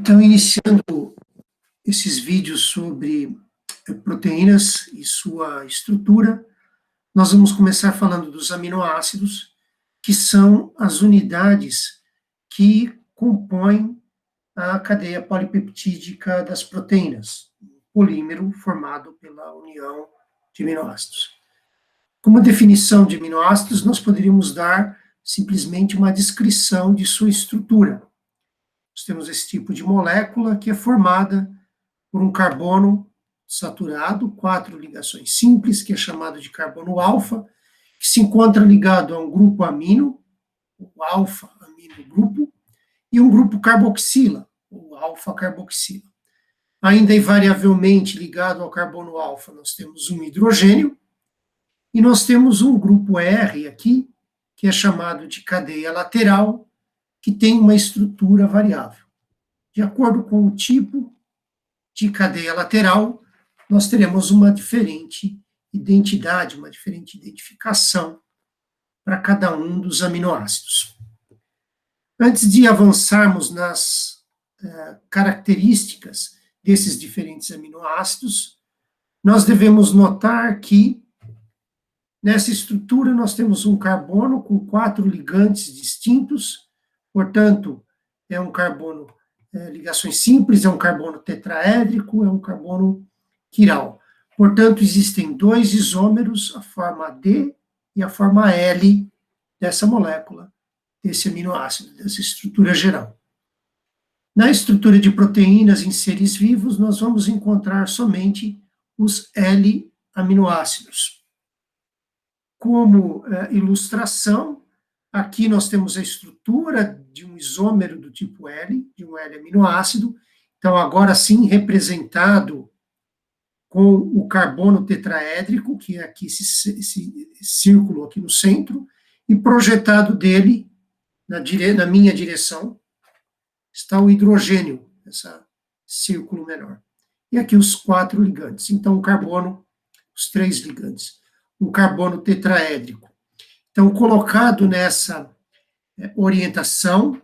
Então, iniciando esses vídeos sobre proteínas e sua estrutura, nós vamos começar falando dos aminoácidos, que são as unidades que compõem a cadeia polipeptídica das proteínas, polímero formado pela união de aminoácidos. Como definição de aminoácidos, nós poderíamos dar simplesmente uma descrição de sua estrutura. Nós temos esse tipo de molécula que é formada por um carbono saturado, 4 ligações simples, que é chamado de carbono alfa, que se encontra ligado a um grupo amino, o alfa-amino grupo, e um grupo carboxila, o alfa-carboxila. Ainda invariavelmente ligado ao carbono alfa, nós temos um hidrogênio, e nós temos um grupo R aqui, que é chamado de cadeia lateral, que tem uma estrutura variável. De acordo com o tipo de cadeia lateral, nós teremos uma diferente identidade, uma diferente identificação para cada um dos aminoácidos. Antes de avançarmos nas características desses diferentes aminoácidos, nós devemos notar que nessa estrutura nós temos um carbono com 4 ligantes distintos, portanto, é um carbono ligações simples, é um carbono tetraédrico, é um carbono quiral. Portanto, existem 2 isômeros, a forma D e a forma L dessa molécula, desse aminoácido, dessa estrutura geral. Na estrutura de proteínas em seres vivos, nós vamos encontrar somente os L-aminoácidos. Como ilustração, aqui nós temos a estrutura de um isômero do tipo L, de um L-aminoácido, então agora sim representado com o carbono tetraédrico, que é aqui esse círculo aqui no centro, e projetado dele, na minha direção, está o hidrogênio, esse círculo menor. E aqui os 4 ligantes, então o carbono, os 3 ligantes, um carbono tetraédrico. Então, colocado nessa orientação,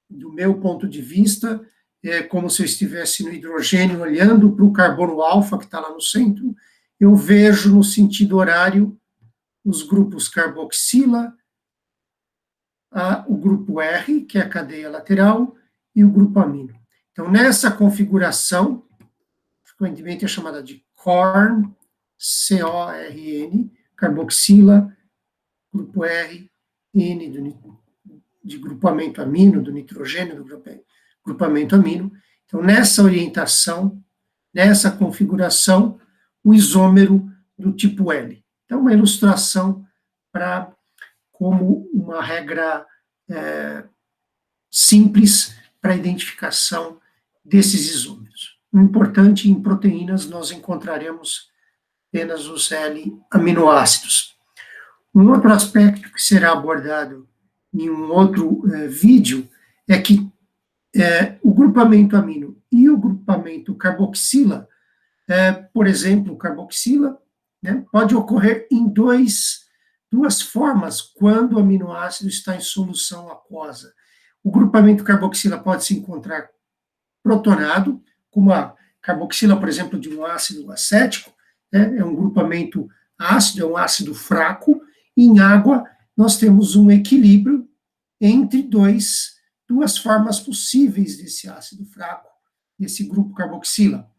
do meu ponto de vista, é como se eu estivesse no hidrogênio olhando para o carbono alfa, que está lá no centro, eu vejo no sentido horário os grupos carboxila, o grupo R, que é a cadeia lateral, e o grupo amino. Então, nessa configuração, frequentemente é chamada de CORN, C-O-R-N, carboxila, grupo R, N de grupamento amino, do nitrogênio, do grupamento amino. Então, nessa orientação, nessa configuração, o isômero do tipo L. Então, uma ilustração para como uma regra simples para a identificação desses isômeros. O importante, em proteínas, nós encontraremos apenas os L-aminoácidos. Um outro aspecto que será abordado em um outro vídeo é que o grupamento amino e o grupamento carboxila, por exemplo, carboxila, pode ocorrer em duas formas quando o aminoácido está em solução aquosa. O grupamento carboxila pode se encontrar protonado, como a carboxila, por exemplo, de um ácido acético, é um grupamento ácido, é um ácido fraco. Em água, nós temos um equilíbrio entre duas formas possíveis desse ácido fraco, desse grupo carboxila.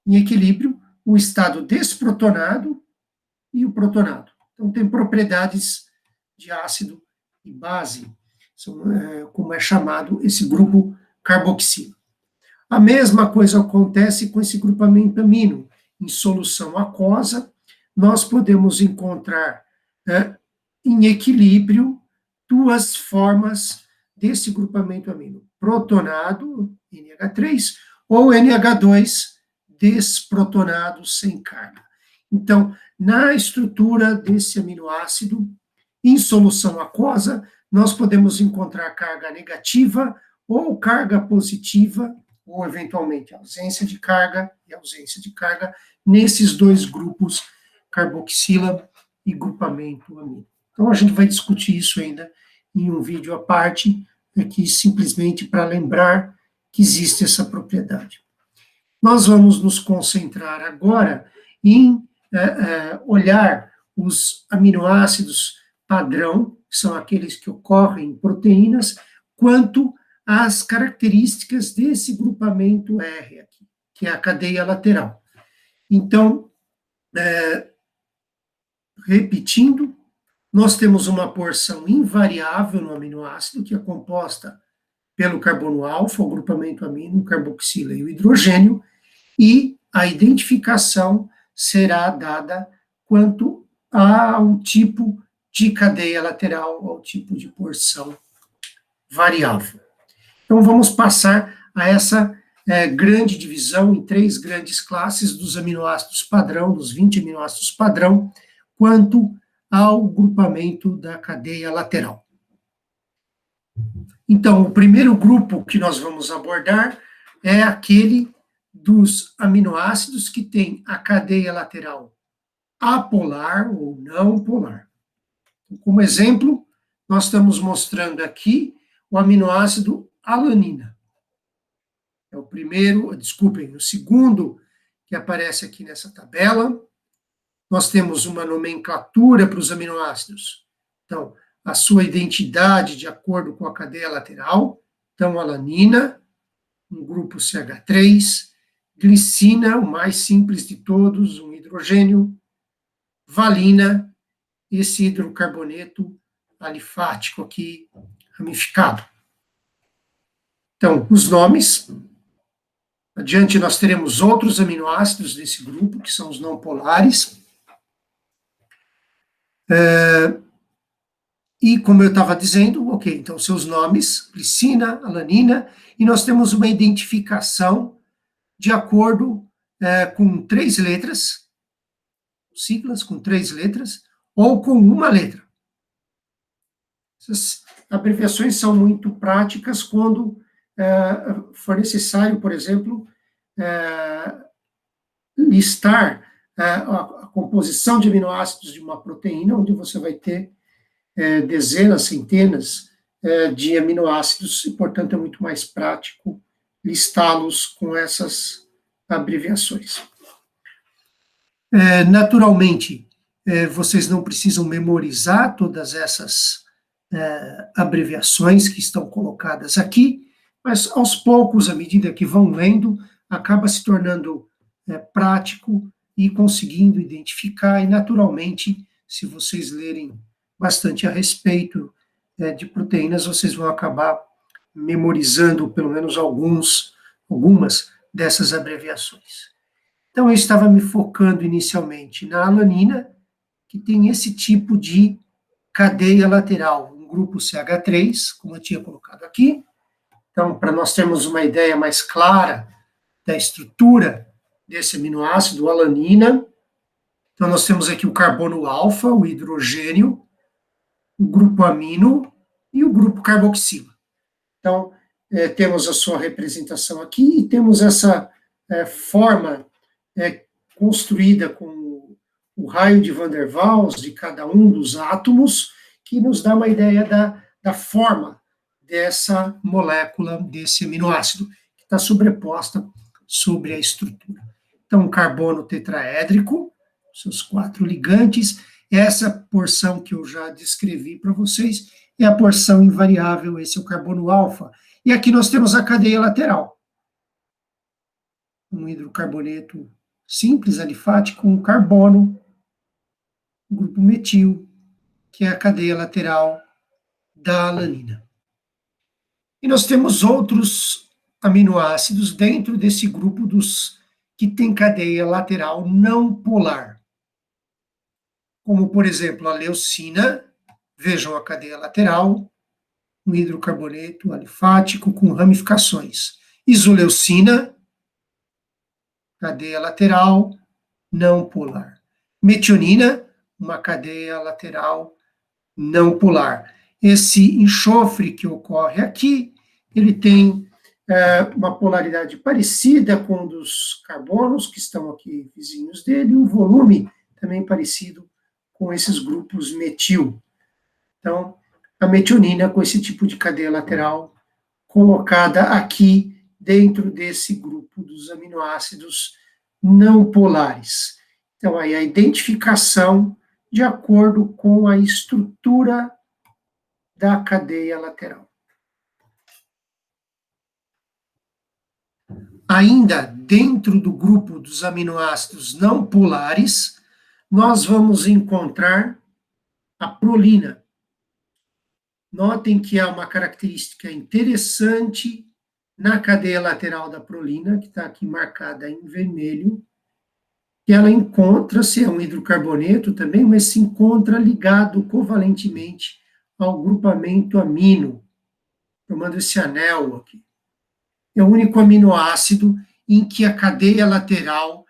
Em equilíbrio, o estado desprotonado e o protonado. Então, tem propriedades de ácido e base, como é chamado esse grupo carboxila. A mesma coisa acontece com esse grupamento amino. Em solução aquosa, nós podemos encontrar em equilíbrio 2 formas desse grupamento amino, protonado, NH3, ou NH2, desprotonado, sem carga. Então, na estrutura desse aminoácido, em solução aquosa, nós podemos encontrar carga negativa ou carga positiva, ou eventualmente ausência de carga e ausência de carga, nesses 2 grupos, carboxila e grupamento amino. Então, a gente vai discutir isso ainda em um vídeo à parte, aqui simplesmente para lembrar que existe essa propriedade. Nós vamos nos concentrar agora em olhar os aminoácidos padrão, que são aqueles que ocorrem em proteínas, quanto às características desse grupamento R aqui, que é a cadeia lateral. Então, repetindo, nós temos uma porção invariável no aminoácido, que é composta pelo carbono alfa, o grupamento amino, o carboxila e o hidrogênio, e a identificação será dada quanto ao tipo de cadeia lateral, ao tipo de porção variável. Então, vamos passar a essa grande divisão em 3 grandes classes dos aminoácidos padrão, dos 20 aminoácidos padrão, quanto ao grupamento da cadeia lateral. Então, o primeiro grupo que nós vamos abordar é aquele dos aminoácidos que tem a cadeia lateral apolar ou não polar. Como exemplo, nós estamos mostrando aqui o aminoácido alanina. É o primeiro, desculpem, o segundo que aparece aqui nessa tabela. Nós temos uma nomenclatura para os aminoácidos. Então, a sua identidade de acordo com a cadeia lateral. Então, alanina, um grupo CH3, glicina, o mais simples de todos, um hidrogênio, valina, esse hidrocarboneto alifático aqui, ramificado. Então, os nomes. Adiante, nós teremos outros aminoácidos desse grupo, que são os não polares. E, como eu estava dizendo, ok, então, seus nomes, glicina, alanina, e nós temos uma identificação de acordo com 3 letras, siglas com 3 letras, ou com uma letra. Essas abreviações são muito práticas quando for necessário, por exemplo, listar a composição de aminoácidos de uma proteína, onde você vai ter dezenas, centenas de aminoácidos, e, portanto, é muito mais prático listá-los com essas abreviações. Naturalmente, vocês não precisam memorizar todas essas abreviações que estão colocadas aqui, mas aos poucos, à medida que vão lendo, acaba se tornando prático e conseguindo identificar, e naturalmente, se vocês lerem bastante a respeito de proteínas, vocês vão acabar memorizando pelo menos algumas dessas abreviações. Então, eu estava me focando inicialmente na alanina, que tem esse tipo de cadeia lateral, um grupo CH3, como eu tinha colocado aqui. Então, para nós termos uma ideia mais clara da estrutura desse aminoácido, alanina, então nós temos aqui o carbono alfa, o hidrogênio, o grupo amino e o grupo carboxila. Então, temos a sua representação aqui e temos essa forma construída com o raio de Van der Waals de cada um dos átomos, que nos dá uma ideia da forma dessa molécula, desse aminoácido, que está sobreposta sobre a estrutura. Então, carbono tetraédrico, seus 4 ligantes, essa porção que eu já descrevi para vocês é a porção invariável, esse é o carbono alfa. E aqui nós temos a cadeia lateral. Um hidrocarboneto simples, alifático, um carbono, um grupo metil, que é a cadeia lateral da alanina. E nós temos outros aminoácidos dentro desse grupo dos que tem cadeia lateral não polar. Como, por exemplo, a leucina, vejam a cadeia lateral, um hidrocarboneto alifático com ramificações. Isoleucina, cadeia lateral não polar. Metionina, uma cadeia lateral não polar. Esse enxofre que ocorre aqui, ele tem uma polaridade parecida com um dos carbonos que estão aqui vizinhos dele, e um volume também parecido com esses grupos metil. Então, a metionina com esse tipo de cadeia lateral colocada aqui dentro desse grupo dos aminoácidos não polares. Então, aí a identificação de acordo com a estrutura da cadeia lateral. Ainda dentro do grupo dos aminoácidos não polares, nós vamos encontrar a prolina. Notem que há uma característica interessante na cadeia lateral da prolina, que está aqui marcada em vermelho, que ela encontra-se, é um hidrocarboneto também, mas se encontra ligado covalentemente ao grupamento amino, formando esse anel aqui. É o único aminoácido em que a cadeia lateral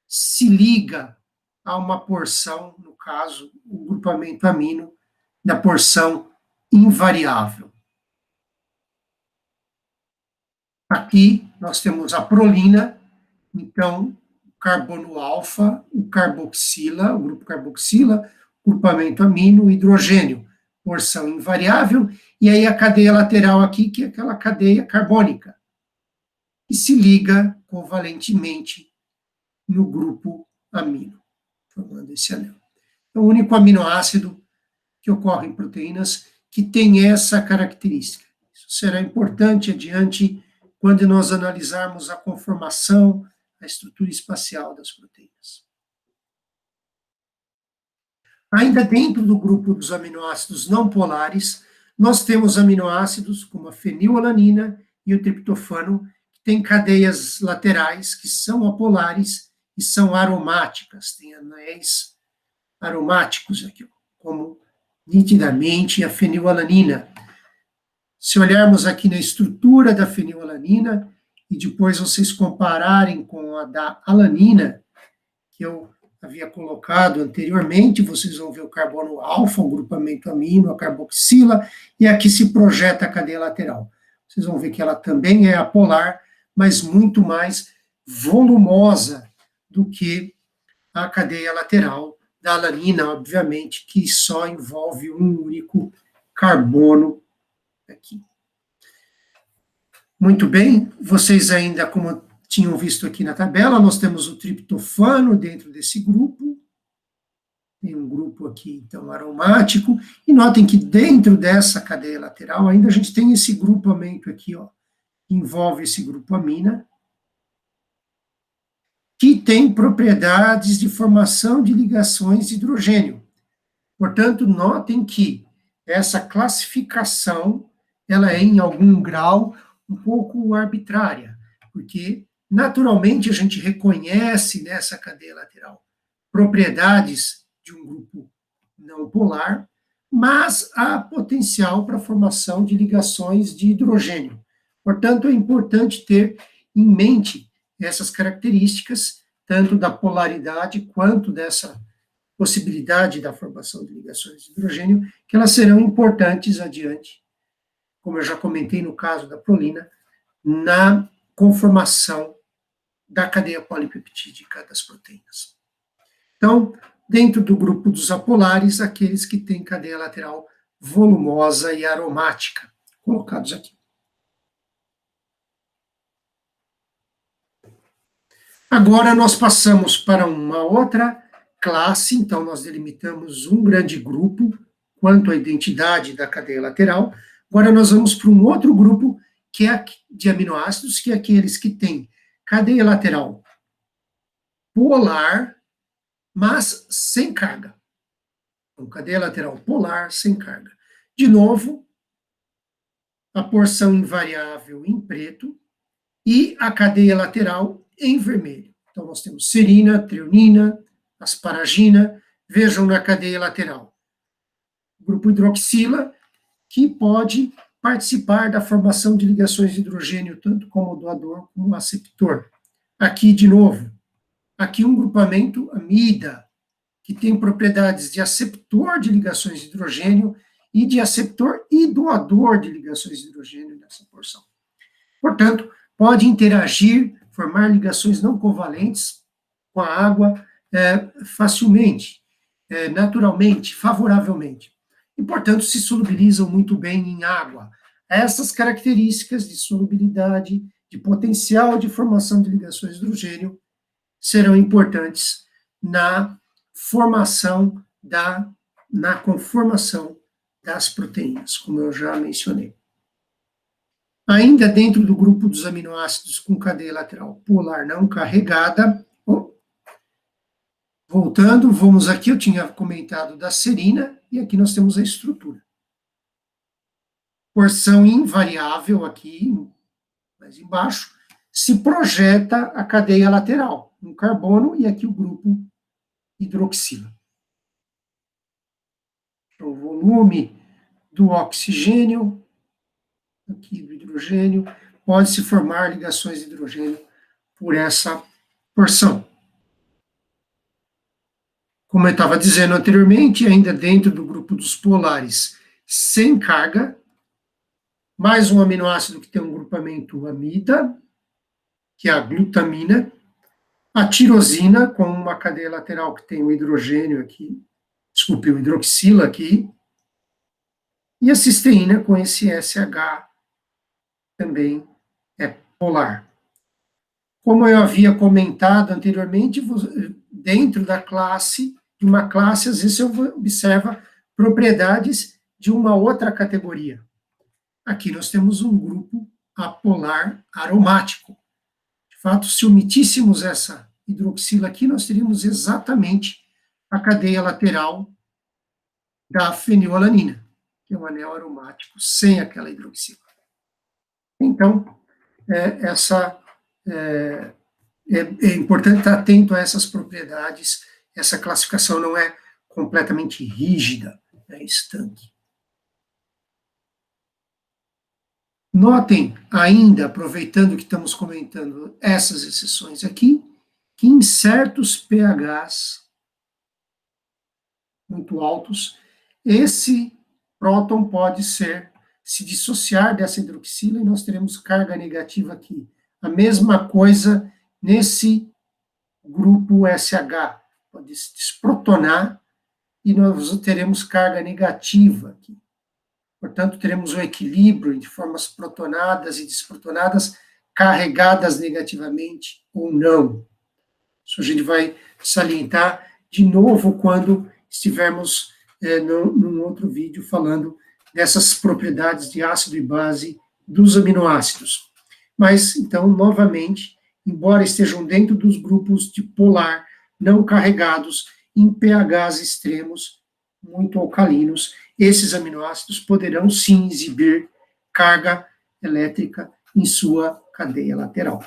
se liga a uma porção, no caso, o grupamento amino, da porção invariável. Aqui nós temos a prolina, então, o carbono alfa, o carboxila, o grupo carboxila, grupamento amino, hidrogênio, porção invariável, e aí a cadeia lateral aqui, que é aquela cadeia carbônica, que se liga covalentemente no grupo amino, formando esse anel. É o único aminoácido que ocorre em proteínas que tem essa característica. Isso será importante adiante quando nós analisarmos a conformação, a estrutura espacial das proteínas. Ainda dentro do grupo dos aminoácidos não polares, nós temos aminoácidos como a fenilalanina e o triptofano, que têm cadeias laterais que são apolares e são aromáticas, tem anéis aromáticos aqui, como nitidamente a fenilalanina. Se olharmos aqui na estrutura da fenilalanina e depois vocês compararem com a da alanina, que eu havia colocado anteriormente, vocês vão ver o carbono alfa, o grupamento amino, a carboxila, e aqui se projeta a cadeia lateral. Vocês vão ver que ela também é apolar, mas muito mais volumosa do que a cadeia lateral da alanina, obviamente, que só envolve um único carbono aqui. Muito bem, vocês ainda, como tinham visto aqui na tabela, nós temos o triptofano dentro desse grupo, tem um grupo aqui, então, aromático, e notem que dentro dessa cadeia lateral ainda a gente tem esse grupamento aqui, ó, que envolve esse grupo amina, que tem propriedades de formação de ligações de hidrogênio. Portanto, notem que essa classificação, ela é, em algum grau, um pouco arbitrária, porque, naturalmente, a gente reconhece nessa cadeia lateral propriedades de um grupo não polar, mas há potencial para a formação de ligações de hidrogênio. Portanto, é importante ter em mente essas características, tanto da polaridade quanto dessa possibilidade da formação de ligações de hidrogênio, que elas serão importantes adiante, como eu já comentei no caso da prolina, na conformação da cadeia polipeptídica das proteínas. Então, dentro do grupo dos apolares, aqueles que têm cadeia lateral volumosa e aromática, colocados aqui. Agora nós passamos para uma outra classe, então nós delimitamos um grande grupo quanto à identidade da cadeia lateral. Agora nós vamos para um outro grupo que é de aminoácidos, que é aqueles que têm cadeia lateral polar, mas sem carga. Então, cadeia lateral polar sem carga. De novo, a porção invariável em preto e a cadeia lateral em vermelho. Então, nós temos serina, treonina, asparagina, vejam na cadeia lateral. Grupo hidroxila, que pode participar da formação de ligações de hidrogênio, tanto como doador como aceptor. Aqui, de novo, aqui um grupamento amida, que tem propriedades de aceptor de ligações de hidrogênio e de aceptor e doador de ligações de hidrogênio nessa porção. Portanto, pode interagir, formar ligações não covalentes com a água facilmente, naturalmente, favoravelmente. E, portanto, se solubilizam muito bem em água. Essas características de solubilidade, de potencial de formação de ligações de hidrogênio serão importantes na formação na conformação das proteínas, como eu já mencionei. Ainda dentro do grupo dos aminoácidos com cadeia lateral polar não carregada, voltando, vamos aqui, eu tinha comentado da serina, e aqui nós temos a estrutura. Porção invariável aqui, mais embaixo, se projeta a cadeia lateral, um carbono, e aqui o grupo hidroxila. O volume do oxigênio, aqui do hidrogênio, pode-se formar ligações de hidrogênio por essa porção. Como eu estava dizendo anteriormente, ainda dentro do grupo dos polares sem carga, mais um aminoácido que tem um grupamento amida, que é a glutamina, a tirosina, com uma cadeia lateral que tem o hidrogênio aqui, desculpe, o hidroxila aqui, e a cisteína com esse SH também é polar. Como eu havia comentado anteriormente, dentro da classe, de uma classe, às vezes você observa propriedades de uma outra categoria. Aqui nós temos um grupo apolar aromático. De fato, se omitíssemos essa hidroxila aqui, nós teríamos exatamente a cadeia lateral da fenilalanina, que é um anel aromático sem aquela hidroxila. Então, é importante estar atento a essas propriedades. Essa classificação não é completamente rígida, é estanque. Notem ainda, aproveitando que estamos comentando essas exceções aqui, que em certos pHs muito altos, esse próton pode se dissociar dessa hidroxila e nós teremos carga negativa aqui. A mesma coisa nesse grupo SH, pode se desprotonar e nós teremos carga negativa aqui. Portanto, teremos um equilíbrio de formas protonadas e desprotonadas carregadas negativamente ou não. Isso a gente vai salientar de novo quando estivermos num outro vídeo falando dessas propriedades de ácido e base dos aminoácidos. Mas, então, novamente, embora estejam dentro dos grupos de polar não carregados, em pHs extremos, muito alcalinos, esses aminoácidos poderão sim exibir carga elétrica em sua cadeia lateral.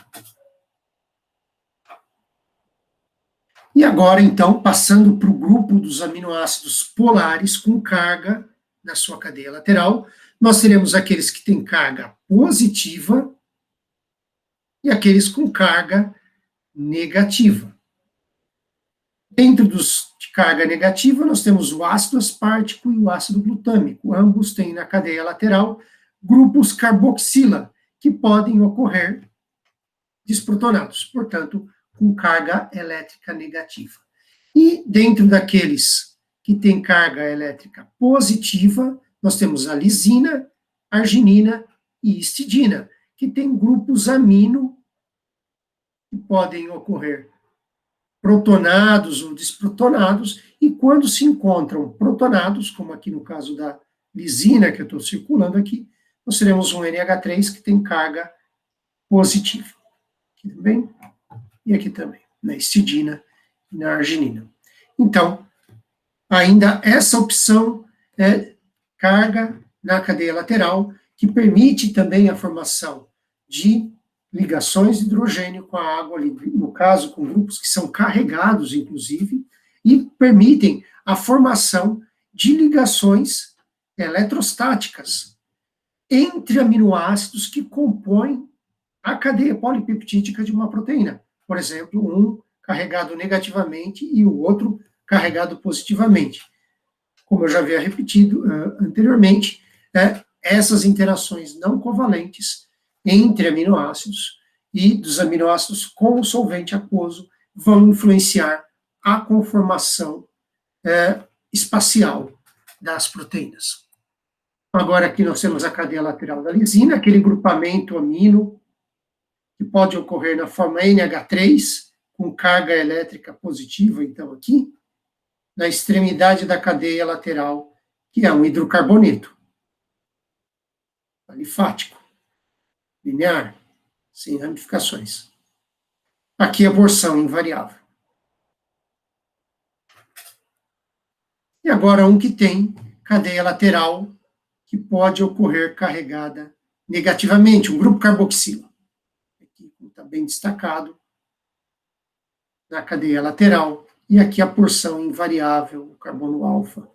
E agora, então, passando para o grupo dos aminoácidos polares com carga na sua cadeia lateral, nós teremos aqueles que têm carga positiva e aqueles com carga negativa. Dentro dos de carga negativa, nós temos o ácido aspartico e o ácido glutâmico. Ambos têm na cadeia lateral grupos carboxila, que podem ocorrer desprotonados, portanto, com carga elétrica negativa. E dentro daqueles que têm carga elétrica positiva, nós temos a lisina, arginina e histidina, que têm grupos amino que podem ocorrer protonados ou desprotonados, e quando se encontram protonados, como aqui no caso da lisina, que eu estou circulando aqui, nós teremos um NH3 que tem carga positiva. Aqui também, e aqui também, na histidina e na arginina. Então, ainda essa opção é carga na cadeia lateral, que permite também a formação de ligações de hidrogênio com a água, no caso, com grupos que são carregados, inclusive, e permitem a formação de ligações eletrostáticas entre aminoácidos que compõem a cadeia polipeptídica de uma proteína. Por exemplo, um carregado negativamente e o outro carregado positivamente. Como eu já havia repetido anteriormente, essas interações não covalentes entre aminoácidos e dos aminoácidos com o solvente aquoso vão influenciar a conformação espacial das proteínas. Agora aqui nós temos a cadeia lateral da lisina, aquele grupamento amino que pode ocorrer na forma NH3, com carga elétrica positiva, então, aqui, na extremidade da cadeia lateral, que é um hidrocarboneto alifático, linear, sem ramificações. Aqui a porção invariável. E agora um que tem cadeia lateral, que pode ocorrer carregada negativamente, um grupo carboxila. Aqui está bem destacado, na cadeia lateral, e aqui a porção invariável, o carbono alfa,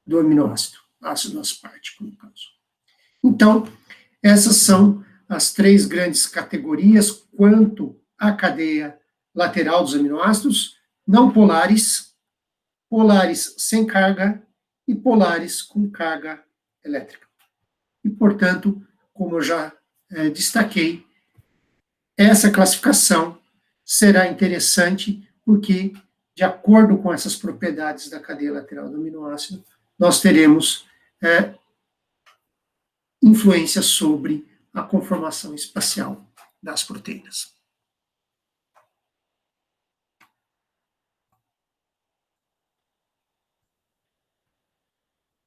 do aminoácido, ácido aspartico, no caso. Então, essas são as três grandes categorias quanto à cadeia lateral dos aminoácidos: não polares, polares sem carga e polares com carga elétrica. E, portanto, como eu já destaquei, essa classificação será interessante porque, de acordo com essas propriedades da cadeia lateral do aminoácido, nós teremos influência sobre a conformação espacial das proteínas.